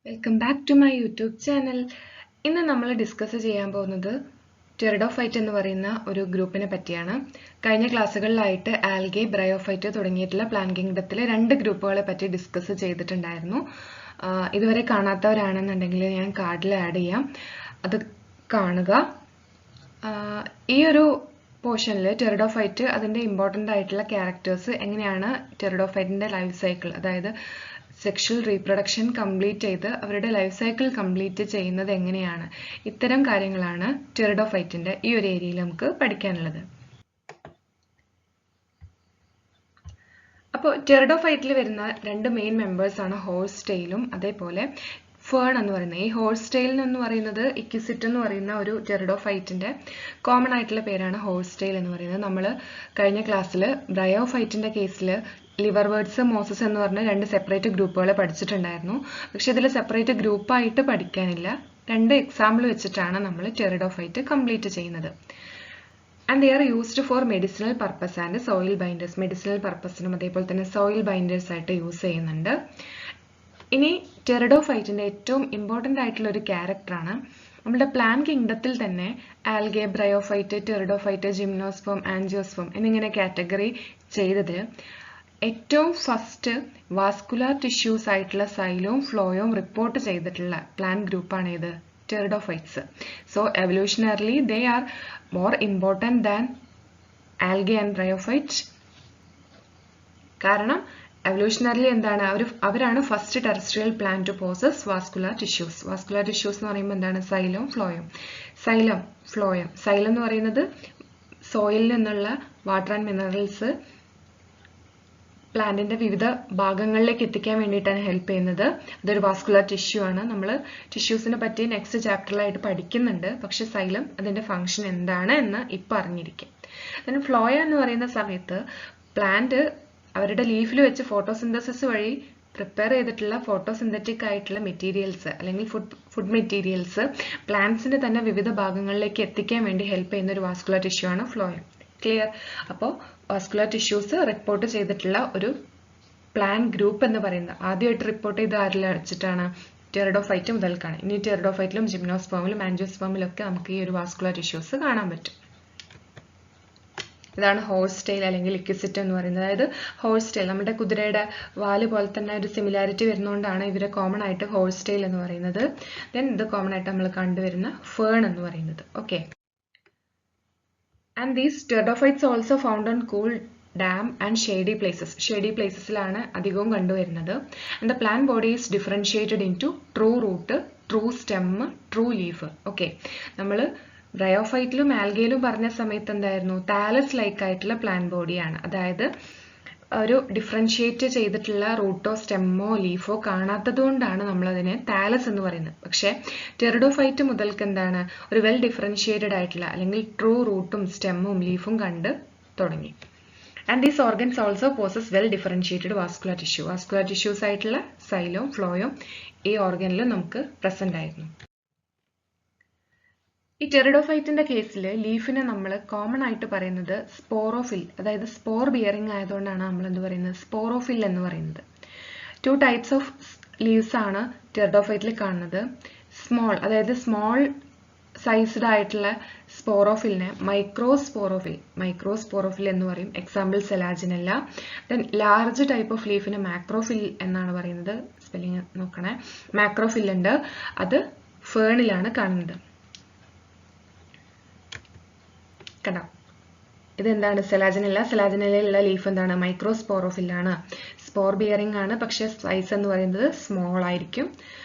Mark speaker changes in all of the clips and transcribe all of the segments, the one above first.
Speaker 1: Welcome back to my YouTube channel. ഇന്ന് നമ്മൾ discuss ചെയ്യാൻ പോകുന്നത് ടെറിഡോഫൈറ്റ് എന്ന് പറയുന്ന ഒരു ഗ്രൂപ്പിനെ പറ്റിയാണ്. കഴിഞ്ഞ ക്ലാസ്സുകളിലായിട്ട് ആൽഗെ, ബ്രയോഫൈറ്റ് തുടങ്ങിയിട്ടുള്ള പ്ലാന്റ് കിങ്ഡത്തിലെ 2 ഗ്രൂപ്പുകളെ പറ്റി ഡിസ്കസ് ചെയ്തിട്ടുണ്ടായിരുന്നു. ഇതുവരെ കാണാത്തവരാണെന്നുണ്ടെങ്കിൽ ഞാൻ കാർഡിൽ ആഡ് ചെയ്യാം, അത് കാണുക. ഈ ഒരു പോർഷനിൽ ടെറിഡോഫൈറ്റ് അതിൻ്റെ ഇമ്പോർട്ടൻ്റ് ആയിട്ടുള്ള ക്യാരക്ടേഴ്സ്, എങ്ങനെയാണ് ടെറിഡോഫൈറ്റിൻ്റെ ലൈഫ് സൈക്കിൾ, അതായത് സെക്ഷൽ റീപ്രൊഡക്ഷൻ കംപ്ലീറ്റ് ചെയ്ത് അവരുടെ ലൈഫ് സൈക്കിൾ കംപ്ലീറ്റ് ചെയ്യുന്നത് എങ്ങനെയാണ്, ഇത്തരം കാര്യങ്ങളാണ് ടെറിഡോഫൈറ്റിൻ്റെ ഈ ഒരു ഏരിയയിൽ നമുക്ക് പഠിക്കാനുള്ളത്. അപ്പോൾ ടെറിഡോഫൈറ്റിൽ വരുന്ന 2 മെയിൻ മെമ്പേഴ്സാണ് ഹോഴ്സ് ടെയിലും അതേപോലെ ഫേൺ എന്ന് പറയുന്നത്. ഈ ഹോഴ്സ് ടെയിൽ എന്ന് പറയുന്നത് ഇക്വിസിറ്റ് എന്ന് പറയുന്ന ഒരു ടെറിഡോഫൈറ്റിന്റെ കോമൺ ആയിട്ടുള്ള പേരാണ് ഹോഴ്സ് ടെയിൽ എന്ന് പറയുന്നത്. നമ്മൾ കഴിഞ്ഞ ക്ലാസ്സിൽ ബ്രയോഫൈറ്റിന്റെ കേസിൽ ലിവർവേർഡ്സ്, മോസസ് എന്ന് പറഞ്ഞ 2 സെപ്പറേറ്റ് ഗ്രൂപ്പുകളെ പഠിച്ചിട്ടുണ്ടായിരുന്നു. പക്ഷെ ഇതിൽ സെപ്പറേറ്റ് ഗ്രൂപ്പായിട്ട് പഠിക്കാനില്ല, 2 എക്സാമ്പിൾ വെച്ചിട്ടാണ് നമ്മൾ ടെറിഡോഫൈറ്റ് കംപ്ലീറ്റ് ചെയ്യുന്നത്. And they are used for medicinal purpose and soil binders. Medicinal പർപ്പസിനും അതേപോലെ തന്നെ സോയിൽ ബൈൻഡേഴ്സ് ആയിട്ട് യൂസ് ചെയ്യുന്നുണ്ട്. ഇനി ടെറിഡോഫൈറ്റിന്റെ ഏറ്റവും ഇമ്പോർട്ടൻ്റ് ആയിട്ടുള്ള ഒരു ക്യാരക്ടറാണ്, നമ്മുടെ പ്ലാന്റ് കിങ്ഡത്തിൽ തന്നെ algae, bryophyte, pteridophyte, gymnosperm, angiosperm എന്നിങ്ങനെ കാറ്റഗറി ചെയ്തതിൽ ഏറ്റവും ഫസ്റ്റ് വാസ്കുലാർ ടിഷ്യൂസ് ആയിട്ടുള്ള സൈലോം ഫ്ലോയും റിപ്പോർട്ട് ചെയ്തിട്ടുള്ള പ്ലാന്റ് ഗ്രൂപ്പാണ് ഇത്, pteridophytes. So evolutionarily they are more important than algae and bryophyte. കാരണം എവല്യൂഷണറിലി എന്താണ്, അവരാണ് first terrestrial plant to possess vascular tissues. Vascular tissues എന്ന് പറയുമ്പോൾ എന്താണ്, xylem, phloem. Xylem, phloem. Xylem എന്ന് പറയുന്നത് സോയിലിൽ നിന്നുള്ള വാട്ടർ ആൻഡ് മിനറൽസ് പ്ലാന്റിന്റെ വിവിധ ഭാഗങ്ങളിലേക്ക് എത്തിക്കാൻ വേണ്ടിയിട്ടാണ് ഹെൽപ്പ് ചെയ്യുന്നത്. അതൊരു വാസ്കുലർ ടിഷ്യൂ ആണ്. നമ്മൾ ടിഷ്യൂസിനെ പറ്റി നെക്സ്റ്റ് ചാപ്റ്ററിലായിട്ട് പഠിക്കുന്നുണ്ട്. പക്ഷെ സൈലം അതിന്റെ ഫംഗ്ഷൻ എന്താണ് എന്ന് ഇപ്പം അറിഞ്ഞിരിക്കും. പിന്നെ ഫ്ലോയ എന്ന് പറയുന്ന സമയത്ത് പ്ലാന്റ് അവരുടെ ലീഫിൽ വെച്ച് ഫോട്ടോസിന്തസിസ് വഴി പ്രിപ്പയർ ചെയ്തിട്ടുള്ള ഫോട്ടോസിന്തറ്റിക് ആയിട്ടുള്ള മെറ്റീരിയൽസ് അല്ലെങ്കിൽ ഫുഡ് മെറ്റീരിയൽസ് പ്ലാന്റ്സിന്റെ തന്നെ വിവിധ ഭാഗങ്ങളിലേക്ക് എത്തിക്കാൻ വേണ്ടി ഹെൽപ്പ് ചെയ്യുന്ന ഒരു വാസ്കുലർ ടിഷ്യൂ ആണ് ഫ്ലോയം. ക്ലിയർ? അപ്പോൾ വാസ്കുലർ ടിഷ്യൂസ് റിപ്പോർട്ട് ചെയ്തിട്ടുള്ള ഒരു പ്ലാന്റ് ഗ്രൂപ്പ് എന്ന് പറയുന്നത് ആദ്യമായിട്ട് റിപ്പോർട്ട് ചെയ്ത് ആരെല്ലാം വെച്ചിട്ടാണ്, ടെറിഡോഫൈറ്റ് മുതൽക്കാണ്. ഇനി ടെറിഡോഫൈറ്റിലും ജിംനോസ്പേമിലും ആൻജിയോസ്പേമിലും ഒക്കെ നമുക്ക് ഈ ഒരു വാസ്കുലർ ടിഷ്യൂസ് കാണാൻ പറ്റും. ഇതാണ് ഹോഴ്സ് ടെയിൽ അല്ലെങ്കിൽ ഇക്വിസിറ്റ് എന്ന് പറയുന്നത്. അതായത് ഹോഴ്സ് ടെയിൽ നമ്മുടെ കുതിരയുടെ വാല് പോലെ തന്നെ ഒരു സിമിലാരിറ്റി വരുന്നതുകൊണ്ടാണ് ഇവരെ കോമൺ ആയിട്ട് ഹോഴ്സ് ടെയിൽ എന്ന് പറയുന്നത്. ദെൻ ഇത് കോമൺ ആയിട്ട് നമ്മൾ കണ്ടുവരുന്ന ഫേൺ എന്ന് പറയുന്നത്. Okay. And these pteridophytes also found on cool, damp and shady places. Shady placesലാണ് അധികവും കണ്ടുവരുന്നത്. And the plant body is differentiated into true root, true stem, true leaf. Okay. നമ്മൾ ബ്രയോഫൈറ്റിലും ആൽഗയിലും പറഞ്ഞ സമയത്ത് എന്തായിരുന്നു, താലസ് ലൈക്ക് ആയിട്ടുള്ള പ്ലാന്റ് ബോഡിയാണ്. അതായത് ഒരു ഡിഫറൻഷിയേറ്റ് ചെയ്തിട്ടുള്ള റൂട്ടോ, സ്റ്റെമ്മോ, ലീഫോ കാണാത്തത് കൊണ്ടാണ് നമ്മളതിനെ താലസ് എന്ന് പറയുന്നത്. പക്ഷേ ടെറിഡോഫൈറ്റ് മുതൽക്ക് എന്താണ്, ഒരു വെൽ ഡിഫറൻഷിയേറ്റഡ് ആയിട്ടുള്ള അല്ലെങ്കിൽ ട്രൂ റൂട്ടും സ്റ്റെമ്മും ലീഫും കണ്ട് തുടങ്ങി. And these organs also poses well differentiated vascular tissue. Vascular tissues ആയിട്ടുള്ള സൈലോം, ഫ്ലോയും ഈ ഓർഗനിൽ നമുക്ക് പ്രസന്റ് ആയിരുന്നു. ഈ ടെറിഡോഫൈറ്റിന്റെ കേസിൽ ലീഫിനെ നമ്മൾ കോമൺ ആയിട്ട് പറയുന്നത് സ്പോറോഫിൽ, അതായത് സ്പോർ ബിയറിംഗ് ആയതുകൊണ്ടാണ് നമ്മൾ എന്ത് പറയുന്നത്, സ്പോറോഫിൽ എന്ന് പറയുന്നത്. 2 ടൈപ്സ് ഓഫ് ലീവ്സ് ആണ് ടെറിഡോഫൈറ്റിൽ കാണുന്നത്. സ്മോൾ, അതായത് സ്മോൾ സൈസ്ഡ് ആയിട്ടുള്ള സ്പോറോഫിലിനെ മൈക്രോസ്പോറോഫിൽ എന്ന് പറയും. Example selaginella. Then large type of ലീഫിനെ മാക്രോഫിൽ എന്നാണ് പറയുന്നത്. സ്പെല്ലിംഗ് നോക്കണേ. മാക്രോഫിൽ ഉണ്ട്, അത് ഫേണിലാണ് കാണുന്നത്. കണ്ടോ, ഇതെന്താണ്, സെലാജിനെല്ല. സെലാജിനെല്ലയിലുള്ള ലീഫ് എന്താണ്, മൈക്രോസ്പോറോഫിലാണ്. സ്പോർ ബിയറിംഗ് ആണ്, പക്ഷെ സൈസ് എന്ന് പറയുന്നത് സ്മോൾ ആയിരിക്കും.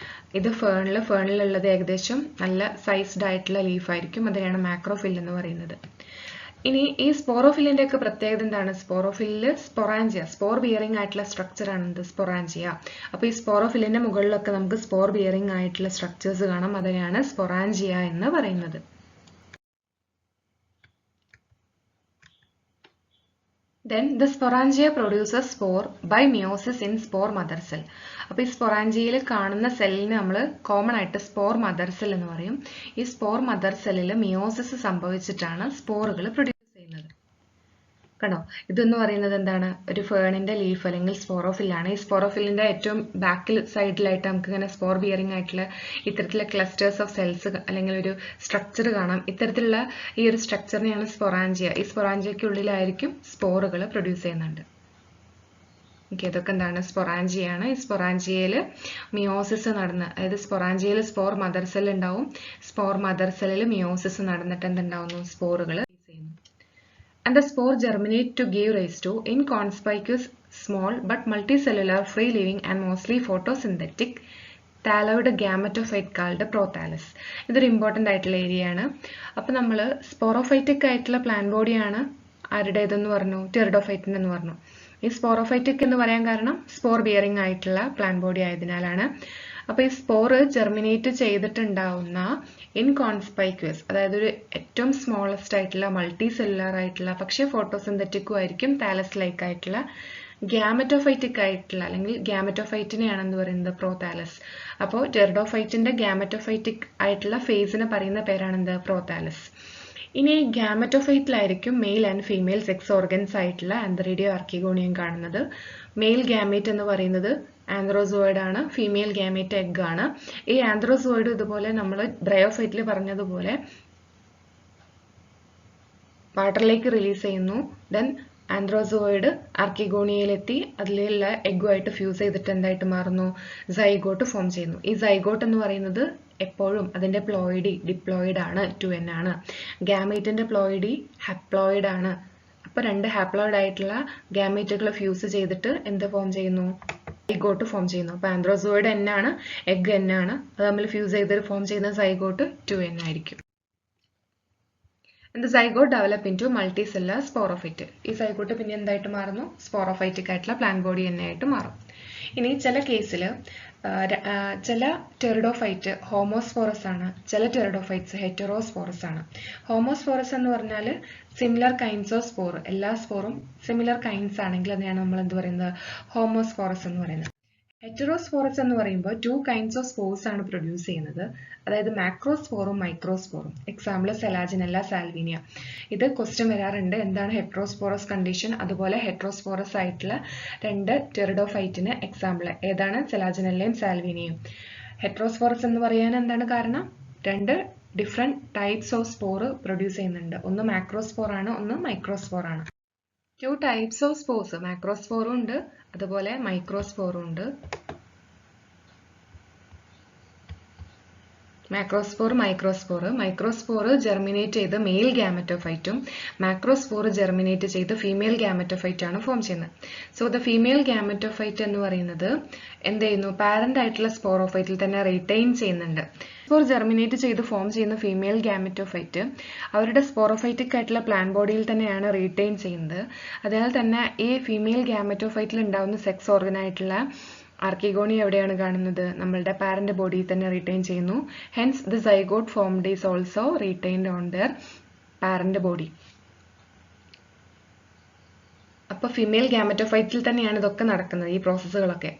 Speaker 1: ഇത് ഫേണിലുള്ളത് ഏകദേശം നല്ല സൈസ്ഡ് ആയിട്ടുള്ള ലീഫ് ആയിരിക്കും. അതിനാണ് മാക്രോഫിൽ എന്ന് പറയുന്നത്. ഇനി ഈ സ്പോറോഫിലിന്റെ ഒക്കെ പ്രത്യേകത എന്താണ്, സ്പോറോഫിലില് സ്പൊറാഞ്ചിയ, സ്പോർ ബിയറിംഗ് ആയിട്ടുള്ള സ്ട്രക്ചർ ആണ് ഇത് സ്പൊറാഞ്ചിയ. അപ്പൊ ഈ സ്പോറോഫിലിന്റെ മുകളിലൊക്കെ നമുക്ക് സ്പോർ ബിയറിംഗ് ആയിട്ടുള്ള സ്ട്രക്ചേഴ്സ് കാണാം. അതിനെയാണ് സ്പൊറാഞ്ചിയ എന്ന് പറയുന്നത്. Then the sporangia produces spore by meiosis in spore mother cell. അപ്പോൾ ഈ സ്പൊറാഞ്ചിയയിൽ കാണുന്ന സെല്ലിന് നമ്മൾ കോമൺ ആയിട്ട് സ്പോർ മദർ സെൽ എന്ന് പറയും. ഈ സ്പോർ മദർ സെല്ലിൽ മിയോസിസ് സംഭവിച്ചിട്ടാണ് സ്പോറുകൾ പ്രൊഡ്യൂസ് ചെയ്യുന്നത്. കണ്ടോ, ഇതെന്ന് പറയുന്നത് എന്താണ്, ഒരു ഫേണിന്റെ ലീഫ് അല്ലെങ്കിൽ സ്പോറോഫില്ലാണ്. ഈ സ്പോറോഫില്ലിന്റെ ഏറ്റവും ബാക്കിൽ സൈഡിലായിട്ട് നമുക്ക് ഇങ്ങനെ സ്പോർ ബിയറിംഗ് ആയിട്ടുള്ള ഇത്തരത്തിലുള്ള ക്ലസ്റ്റേഴ്സ് ഓഫ് സെൽസ് അല്ലെങ്കിൽ ഒരു സ്ട്രക്ചർ കാണാം. ഇത്തരത്തിലുള്ള ഈ ഒരു സ്ട്രക്ചറിനെയാണ് സ്പൊറാഞ്ചിയ. ഈ സ്പൊറാഞ്ചിയയ്ക്കുള്ളിലായിരിക്കും സ്പോറുകൾ പ്രൊഡ്യൂസ് ചെയ്യുന്നുണ്ട്. ഓക്കെ, ഇതൊക്കെ എന്താണ്, സ്പൊറാഞ്ചിയാണ്. ഈ സ്പൊറാഞ്ചിയയിൽ മിയോസിസ് നടന്ന്, അതായത് സ്പൊറാഞ്ചിയയിൽ സ്പോർ മദർ സെൽ ഉണ്ടാവും. സ്പോർ മദർ സെല്ലിൽ മിയോസിസ് നടന്നിട്ട് എന്തുണ്ടാവുന്നു, സ്പോറുകൾ ചെയ്യുന്നു. And the spore germinate to give rise to inconspicuous small but multicellular free living and mostly photosynthetic thalloid gametophyte called prothallus. ഇതൊരു ഇമ്പോർട്ടൻ്റ് ആയിട്ടുള്ള ഏരിയ ആണ്. അപ്പോൾ നമ്മൾ സ്പോറോഫൈറ്റിക് ആയിട്ടുള്ള പ്ലാന്റ് ബോഡിയാണ് ആരുടേതെന്ന് പറഞ്ഞു, ടെറിഡോഫൈറ്റിൻ്റെ എന്ന് പറഞ്ഞു. ഈ സ്പോറോഫൈറ്റിക് എന്ന് പറയാൻ കാരണം സ്പോർ ബിയറിംഗ് ആയിട്ടുള്ള പ്ലാന്റ് ബോഡി ആയതിനാലാണ്. അപ്പോൾ ഈ സ്പോറ് ജെർമിനേറ്റ് ചെയ്തിട്ടുണ്ടാവുന്ന ഇൻകോൺസ്പൈക്വസ്, അതായത് ഒരു ഏറ്റവും സ്മോളസ്റ്റ് ആയിട്ടുള്ള മൾട്ടി സെല്ലുലാർ ആയിട്ടുള്ള പക്ഷേ ഫോട്ടോസിന്തറ്റിക്കും ആയിരിക്കും താലസ് ലൈക്ക് ആയിട്ടുള്ള ഗ്യാമറ്റോഫൈറ്റിക് ആയിട്ടുള്ള അല്ലെങ്കിൽ ഗ്യാമറ്റോഫൈറ്റിനെയാണെന്ന് പറയുന്നത് പ്രോതാലസ്. അപ്പോൾ ടെറിഡോഫൈറ്റിന്റെ ഗ്യാമറ്റോഫൈറ്റിക് ആയിട്ടുള്ള ഫേസിന് പറയുന്ന പേരാണെന്ത്, പ്രോതാലസ്. ഇനി ഗ്യാമറ്റോഫൈറ്റിലായിരിക്കും male and female sex organs ആയിട്ടുള്ള ആന്ത്രീഡിയോ ആർക്കിഗോണിയം കാണുന്നത്. മെയിൽ ഗ്യാമേറ്റ് എന്ന് പറയുന്നത് ആന്ത്രോസോയിഡ് ആണ്, ഫീമെയിൽ ഗ്യാമേറ്റ് എഗ് ആണ്. ഈ ആന്ത്രോസോയിഡ് ഇതുപോലെ നമ്മൾ ബ്രയോഫൈറ്റിൽ പറഞ്ഞതുപോലെ വാട്ടറിലേക്ക് റിലീസ് ചെയ്യുന്നു. ദെൻ ആന്ത്രോസോയിഡ് ആർക്കിഗോണിയയിലെത്തി അതിലുള്ള എഗ്ഗുമായിട്ട് ഫ്യൂസ് ചെയ്തിട്ട് എന്തായിട്ട് മാറുന്നു, സൈഗോട്ട് ഫോം ചെയ്യുന്നു. ഈ സൈഗോട്ട് എന്ന് പറയുന്നത് എപ്പോഴും അതിന്റെ പ്ലോയിഡി ഡിപ്ലോയിഡ് ആണ്, 2n ആണ്. ഗാമേറ്റിന്റെ പ്ലോയിഡി ഹാപ്ലോയിഡ് ആണ്. അപ്പൊ രണ്ട് ഹാപ്ലോയിഡ് ആയിട്ടുള്ള ഗാമേറ്റുകൾ ഫ്യൂസ് ചെയ്തിട്ട് എന്ത് ഫോം ചെയ്യുന്നു, സൈഗോട്ട് ഫോം ചെയ്യുന്നു. അപ്പൊ ആന്ത്രോസോയിഡ് n ആണ്, എഗ് n ആണ്. അത് തമ്മിൽ ഫ്യൂസ് ചെയ്തിട്ട് ഫോം ചെയ്യുന്ന സൈഗോട്ട് 2n ആയിരിക്കും. And the zygote develop into multicellular sporophyte. ഈ സൈഗോട്ട് പിന്നെ എന്തായിട്ട് മാറുന്നു, സ്പോറോഫൈറ്റിക് ആയിട്ടുള്ള പ്ലാന്റ് ബോഡി തന്നെ ആയിട്ട് മാറും. ഇനി ചില കേസിൽ ചില ടെറിഡോഫൈറ്റ് ഹോമോസ്പോറസ് ആണ്, ചില ടെറിഡോഫൈറ്റ്സ് ഹെറ്ററോസ്പോറസ് ആണ്. ഹോമോസ്പോറസ് എന്ന് പറഞ്ഞാൽ സിമിലർ കൈൻഡ്സ് ഓഫ് സ്പോർ, എല്ലാ സ്പോറും സിമിലർ കൈൻഡ്സ് ആണെങ്കിൽ അതിനെയാണ് നമ്മൾ എന്ത് പറയുന്നത്, ഹോമോസ്പോറസ് എന്ന് പറയുന്നത്. ഹെറ്ററോസ്പോറസ് എന്ന് പറയുമ്പോൾ 2 kinds ഓഫ് സ്പോർസ് ആണ് പ്രൊഡ്യൂസ് ചെയ്യുന്നത്, അതായത് മാക്രോസ്പോറും മൈക്രോസ്പോറും. Example സെലാജിനെല്ല salvinia. ഇത് ക്വസ്റ്റ്യൻ വരാറുണ്ട്, എന്താണ് ഹെറ്ററോസ്പോറസ് കണ്ടീഷൻ, അതുപോലെ ഹെറ്ററോസ്പോറസ് ആയിട്ടുള്ള രണ്ട് ടെറിഡോഫൈറ്റിന് എക്സാമ്പിൾ ഏതാണ്, സെലാജിനെല്ലയും സാൽവിനിയും. ഹെറ്ററോസ്പോറസ് എന്ന് പറയാൻ എന്താണ് കാരണം, രണ്ട് different types of spore produce ചെയ്യുന്നുണ്ട്. ഒന്ന് മാക്രോസ്പോർ ആണ്, ഒന്ന് മൈക്രോസ്പോർ ആണ്. 2 types ഓഫ് സ്പോർസ്, മാക്രോസ്പോറും ഉണ്ട് അതുപോലെ മൈക്രോസ്പോറും ഉണ്ട്. മാക്രോസ്പോർ മൈക്രോസ്പോർ ജെർമിനേറ്റ് ചെയ്ത് മെയിൽ ഗാമറ്റോഫൈറ്റും മാക്രോസ്പോർ ജെർമിനേറ്റ് ചെയ്ത് ഫീമെയിൽ ഗാമറ്റോഫൈറ്റ് ആണ് ഫോം ചെയ്യുന്നത്. സോ ദ ഫീമെയിൽ ഗാമറ്റോഫൈറ്റ് എന്ന് പറയുന്നത് എന്ത് ചെയ്യുന്നു, പാരന്റ് ആയിട്ടുള്ള സ്പോറോഫൈറ്റിൽ തന്നെ റീറ്റെയിൻ ചെയ്യുന്നുണ്ട്. സ്പോർ ജെർമിനേറ്റ് ചെയ്ത് ഫോം ചെയ്യുന്ന ഫീമെയിൽ ഗാമറ്റോഫൈറ്റ് അവരുടെ സ്പോറോഫൈറ്റിക് ആയിട്ടുള്ള പ്ലാന്റ് ബോഡിയിൽ തന്നെയാണ് റീറ്റെയിൻ ചെയ്യുന്നത്. അതിനാൽ തന്നെ ഈ ഫീമെയിൽ ഗാമറ്റോഫൈറ്റിൽ ഉണ്ടാവുന്ന സെക്സ് ഓർഗൻ ആയിട്ടുള്ള ആർക്കിഗോണി എവിടെയാണ് കാണുന്നത്, നമ്മളുടെ പാരന്റ് ബോഡിയിൽ തന്നെ റീറ്റെയിൻ ചെയ്യുന്നു. Hence the zygote formed is also retained on there parent body. അപ്പൊ ഫീമെയിൽ ഗാമറ്റോഫൈറ്റിൽ തന്നെയാണ് ഇതൊക്കെ നടക്കുന്നത്, ഈ പ്രോസസ്സുകളൊക്കെ.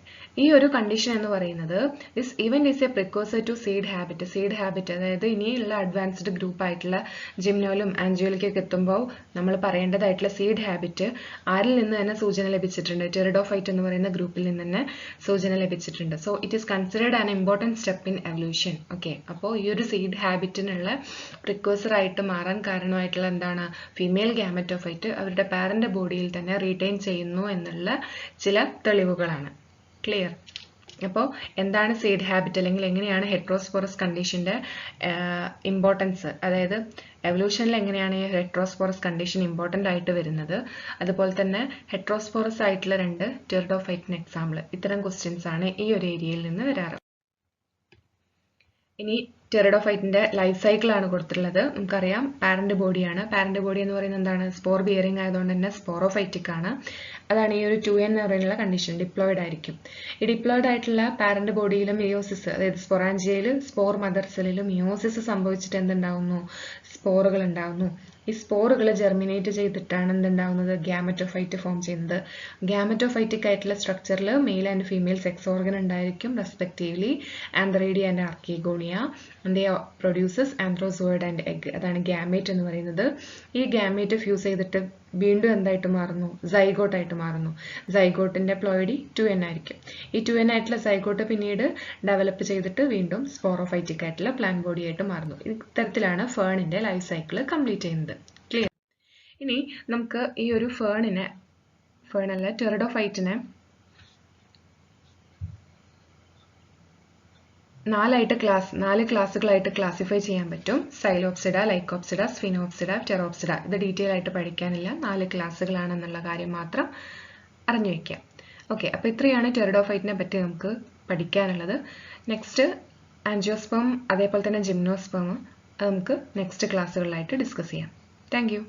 Speaker 1: ഈ ഒരു കണ്ടീഷൻ എന്ന് പറയുന്നത് this event is a precursor to seed habit. അതായത് ഇനിയുള്ള അഡ്വാൻസ്ഡ് ഗ്രൂപ്പ് ആയിട്ടുള്ള ജിംനോലും ആൻജിയോലിക്കൊക്കെ എത്തുമ്പോൾ നമ്മൾ പറയേണ്ടതായിട്ടുള്ള സീഡ് ഹാബിറ്റ് ആരിൽ നിന്ന് തന്നെ സൂചന ലഭിച്ചിട്ടുണ്ട്, ടെറിഡോഫൈറ്റ് എന്ന് പറയുന്ന ഗ്രൂപ്പിൽ നിന്ന് തന്നെ സൂചന ലഭിച്ചിട്ടുണ്ട്. So it is considered an important step in evolution. Okay, അപ്പോൾ ഈ ഒരു സീഡ് ഹാബിറ്റിനുള്ള പ്രിക്കോസർ ആയിട്ട് മാറാൻ കാരണമായിട്ടുള്ള എന്താണ്, ഫീമെയിൽ ഗാമറ്റോഫൈറ്റ് അവരുടെ പാരന്റ് ബോഡിയിൽ തന്നെ റീറ്റെയിൻ ചെയ്യുന്നു എന്നുള്ള ചില തെളിവുകളാണ്. ക്ലിയർ? അപ്പോൾ എന്താണ് സീഡ് ഹാബിറ്റ് അല്ലെങ്കിൽ എങ്ങനെയാണ് ഹെറ്ററോസ്പോറസ് കണ്ടീഷന്റെ ഇമ്പോർട്ടൻസ്, അതായത് എവല്യൂഷനിൽ എങ്ങനെയാണ് ഈ ഹെറ്ററോസ്പോറസ് കണ്ടീഷൻ ഇമ്പോർട്ടൻ്റ് ആയിട്ട് വരുന്നത്, അതുപോലെ തന്നെ ഹെറ്ററോസ്പോറസ് ആയിട്ടുള്ള രണ്ട് ടെറിഡോഫൈറ്റിന് എക്സാമ്പിൾ, ഇത്തരം ക്വസ്റ്റ്യൻസ് ആണ് ഈ ഒരു ഏരിയയിൽ നിന്ന് വരാറ്. ഇനി ടെറിഡോഫൈറ്റിന്റെ ലൈഫ് സൈക്കിൾ ആണ് കൊടുത്തിട്ടുള്ളത്. നമുക്കറിയാം പാരന്റ് ബോഡിയാണ്. പാരന്റ് ബോഡി എന്ന് പറയുന്നത് എന്താണ്, സ്പോർ ബിയറിംഗ് ആയതുകൊണ്ട് തന്നെ സ്പോറോഫൈറ്റിക് ആണ്. അതാണ് ഈ ഒരു 2n എന്ന് പറയുന്ന കണ്ടീഷൻ, ഡിപ്ലോയിഡ് ആയിരിക്കും. ഈ ഡിപ്ലോയിഡ് ആയിട്ടുള്ള പാരന്റ് ബോഡിയിലും മിയോസിസ്, അതായത് സ്പൊറാഞ്ചിയയിൽ സ്പോർ മദർ സെല്ലിൽ മിയോസിസ് സംഭവിച്ചിട്ട് എന്തുണ്ടാവുന്നു, സ്പോറുകൾ ഉണ്ടാവുന്നു. ഈ സ്പോറുകൾ ജെർമിനേറ്റ് ചെയ്തിട്ടാണ് എന്തുണ്ടാവുന്നത്, ഗ്യാമറ്റോഫൈറ്റ് ഫോം ചെയ്യുന്നത്. ഗ്യാമറ്റോഫൈറ്റിക് ആയിട്ടുള്ള സ്ട്രക്ചറിൽ male and female sex organ ഉണ്ടായിരിക്കും respectively antheridia and archegonia. They produces antherozoid and egg, അതാണ് ഗ്യാമേറ്റ് എന്ന് പറയുന്നത്. ഈ ഗ്യാമേറ്റ് ഫ്യൂസ് ചെയ്തിട്ട് വീണ്ടും എന്തായിട്ട് മാറുന്നു? സൈഗോട്ടായിട്ട് മാറുന്നു. സൈഗോട്ടിന്റെ പ്ലോയിഡി 2n ആയിരിക്കും. ഈ 2n ആയിട്ടുള്ള സൈഗോട്ട് പിന്നീട് ഡെവലപ്പ് ചെയ്തിട്ട് വീണ്ടും സ്പോറോഫൈറ്റിക് ആയിട്ടുള്ള പ്ലാന്റ് ബോഡി ആയിട്ട് മാറുന്നു. ഇത്തരത്തിലാണ് ഫേണിന്റെ ലൈഫ് സൈക്കിൾ കംപ്ലീറ്റ് ചെയ്യുന്നത്. ക്ലിയർ? ഇനി നമുക്ക് ഈ ഒരു ഫേണല്ല ടെറിഡോഫൈറ്റിനെ 4 ക്ലാസ്സുകളായിട്ട് ക്ലാസിഫൈ ചെയ്യാൻ പറ്റും. സൈലോപ്സിഡ, ലൈക്കോപ്സിഡ, സ്ഫിനോപ്സിഡ, ടെറോപ്സിഡ. ഇത് ഡീറ്റെയിൽ ആയിട്ട് പഠിക്കാനില്ല, 4 ക്ലാസ്സുകളാണെന്നുള്ള കാര്യം മാത്രം അറിഞ്ഞു വയ്ക്കുക. ഓക്കെ, അപ്പോൾ ഇത്രയാണ് ടെറിഡോഫൈറ്റിനെ പറ്റി നമുക്ക് പഠിക്കാനുള്ളത്. നെക്സ്റ്റ് ആൻജിയോസ്പേം അതേപോലെ തന്നെ ജിംനോസ്പേം നമുക്ക് നെക്സ്റ്റ് ക്ലാസ്സുകളിലായിട്ട് ഡിസ്കസ് ചെയ്യാം. Thank you.